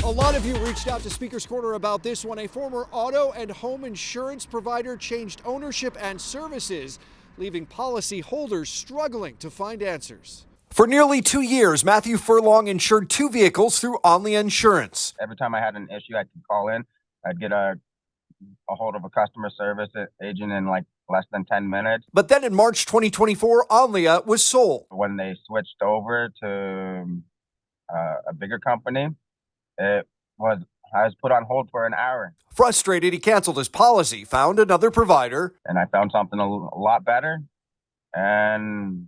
A lot of you reached out to Speaker's Corner about this one. A former auto and home insurance provider changed ownership and services, leaving policy holders struggling to find answers. For nearly 2 years, Matthew Furlong insured 2 vehicles through Onlia Insurance. Every time I had an issue, I could call in. I'd get a hold of a customer service agent in like less than 10 minutes. But then in March 2024, Onlia was sold. When they switched over to a bigger company, I was put on hold for an hour. Frustrated, he canceled his policy, found another provider. And I found something a lot better. And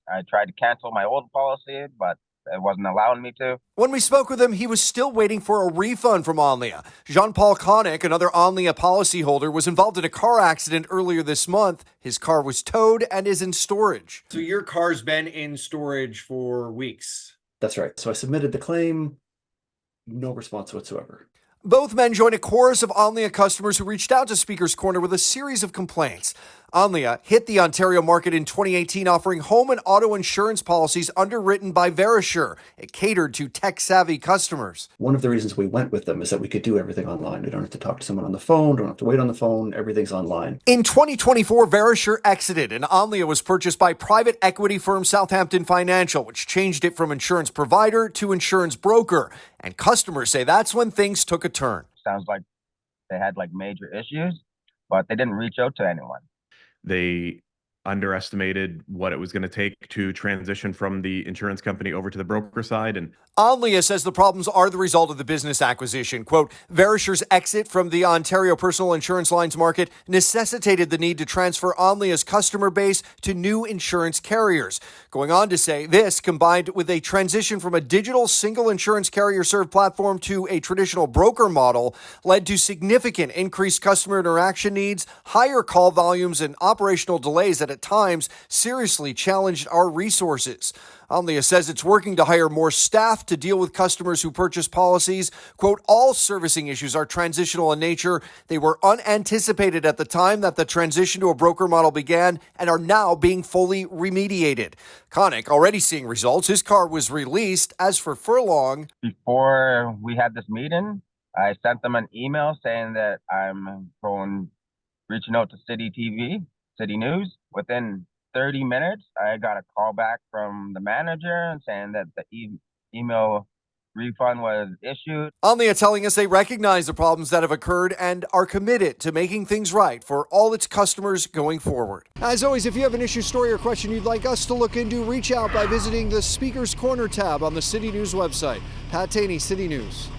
I tried to cancel my old policy, but it wasn't allowing me to. When we spoke with him, he was still waiting for a refund from Onlia. Jean-Paul Connick, another Onlia policyholder, was involved in a car accident earlier this month. His car was towed and is in storage. So your car's been in storage for weeks? That's right. So I submitted the claim, no response whatsoever. Both men joined a chorus of Onlia customers who reached out to Speaker's Corner with a series of complaints. Onlia hit the Ontario market in 2018, offering home and auto insurance policies underwritten by Verisure. It catered to tech-savvy customers. One of the reasons we went with them is that we could do everything online. We don't have to talk to someone on the phone, don't have to wait on the phone, everything's online. In 2024, Verisure exited, and Onlia was purchased by private equity firm Southampton Financial, which changed it from insurance provider to insurance broker. And customers say that's when things took a turn. Sounds like they had like major issues, but they didn't reach out to anyone. They underestimated what it was going to take to transition from the insurance company over to the broker side. And Onlia says the problems are the result of the business acquisition. Quote, Verisure's exit from the Ontario personal insurance lines market necessitated the need to transfer Onlia's customer base to new insurance carriers. Going on to say this, combined with a transition from a digital single insurance carrier served platform to a traditional broker model, led to significant increased customer interaction needs, higher call volumes, and operational delays that at times seriously challenged our resources. Onlia says it's working to hire more staff to deal with customers who purchase policies. Quote, all servicing issues are transitional in nature. They were unanticipated at the time that the transition to a broker model began and are now being fully remediated. Connick already seeing results. His car was released. As for Furlong, before we had this meeting, I sent them an email saying that I'm reaching out to City TV, City News. Within 30 minutes, I got a call back from the manager saying that the email refund was issued. Onlia telling us they recognize the problems that have occurred and are committed to making things right for all its customers going forward. As always, if you have an issue, story, or question you'd like us to look into, reach out by visiting the Speaker's Corner tab on the City News website. Pat Taney, City News.